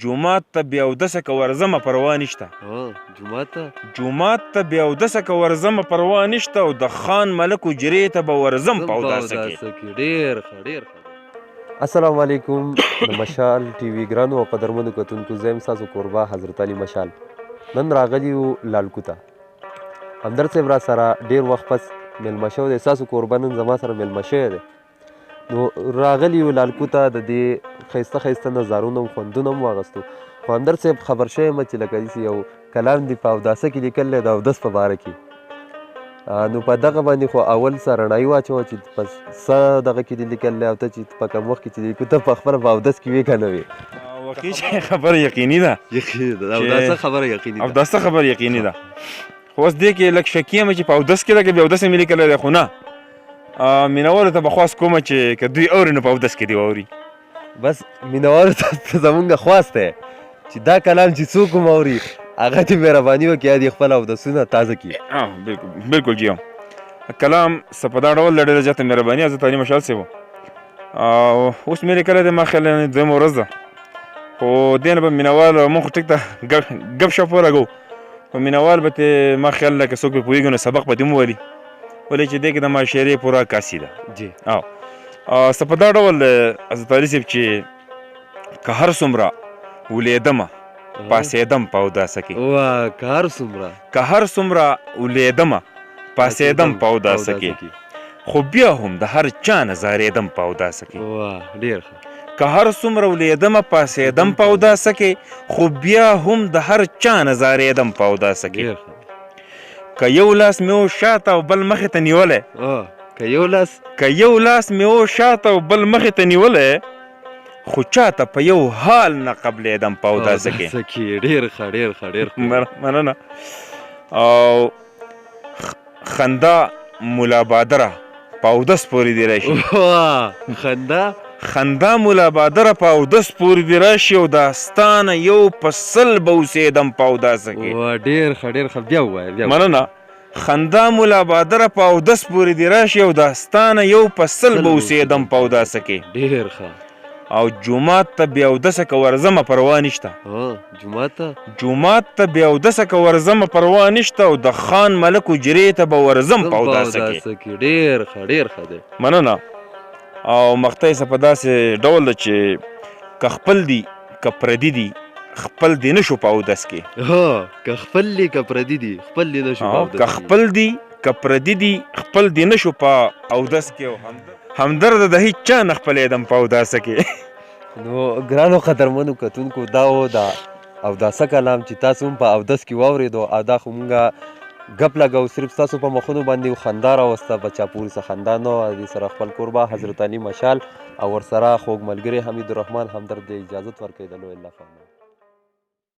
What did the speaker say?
جومات ته بې اودسه که ورځمه پروا نشته جومات ته بې اودسه که ورځمه پروا نشته او د خان ملک حجرې ته به ورځم په اوداسه کې. السلام علیکم. د مشال ټي وي ګرانو او قدرمنو کتونکو، زه یم ستاسو کوربه حضرت علي مشال. نن راغلي یو لالکو ته. همدرد صاحب را سره ډېر وخت پس میلمه شوی دی. ستاسو کوربه نن زما سره میلمه شوی دی. نو راغلي یو لالکو ته د دې ښایسته ښایسته نظارونه هم خوندونه هم واخیستو. خو همدرد صاحب خبر شوی یم چې لکه داسې یو کلام دې په اوداسه کې لیکلی د اودس په باره کې. نو په دغه باندې خو اول څه رڼایي واچوه چې په څه دغه کې دې لیکلی او ته چې په کم وخت کې چې لیکو ته په خپله په اودس کې وې که نه وې؟ واقعي خبره یقیني ده. اوداسه خبره یقیني ده. اوداسه خبره یقیني ده. خو اوس دې کې لږ شکي یم چې په اودس کې لکه بې اودسه مې لیکلی دی، خو نه مینهوالو ته به خواست کومه چې که دوی اوري نو په اودس کې دې واوري. بس مینهوالو ته زمونږ خواست دی چې دا کلام چې څوک هم اوري هغه دې مهرباني وکړي یا دې خپل اودسونه تازه کړي. بلکل جی کلام څه په دا ډول د ډېره زیاته مهرباني حضرت علي مشال صاحب اوس مې لیکلی دی. ما خیال دویمه ورځ ده، خو دې نه به مینهوال مونږ خو ټیک ته ګپ شپ ولګو، خو مینهوال به ترې ما خیال ده که څوک پرې پوهېږي نو سبق به دې هم ووایي، ولې چې دې کې د معاشرې پوره عکاسي ده. څه په دا ډول حضرت علي صاحب چې که هر څومره ولیدمه پاسېدم په اوداسه کې، که هر څومره ولیدمه پاسېدم په اوداسه کې، خو بیا هم د هر چا نظارېدم په اوداسه کې. که هر څومره ولیدمه پاسېدم په اوداسه کې، خو بیا هم د هر چا نظارېدم په اوداسه کې. که یو لاس مې و شاته او بل مخې ته نیولی، که یو لاس مې و شاته او بل مخې ته نیولی، خو چاته په یو حال نه قبلېدم په اوداسه کې. مننه. او خندا ملا بادره په اودس پورې دې راشي. خندا ملا بادره په اودس پورې دې راشي او داستانه یو په سل به اوسېدم په اوداسه کې. مننه. خندا ملا بادره په اودس پورې دې راشي او داستانه یو په سل به اوسېدم په اوداسه کې. او جومات ته بې اودسه که ورځمه پروا نشته. جومات ته بې اودسه که ورځمه پروا نشته او د خان ملک حجرې ته به ورځم په اوداسه کې. مننه. او مقطع یې څه په داسې ډول ده چې که خپل دي که پردي دي خپل دې نشو په اودس کې. که خپل دي که پردي دي خپل دې نشو په اودس کې. او همدرد د هیڅ چا نه خپلېدم په اوداسه کې. نو ګرانو قدرمنو کتونکو، دا و د اوداسه کلام چې تاسو هم په اودس کې واورېدو. او دا خو مونږه ګپ لګو صرف ستاسو په مخونو باندې خندا راوسته، په چا پورې څه خندا نه وه. دې سره خپل کوربه حضرت علي مشال او ورسره خوږ ملګری حمید الرحمن همدرد اجازت ورکوي. د لوی الله په امان.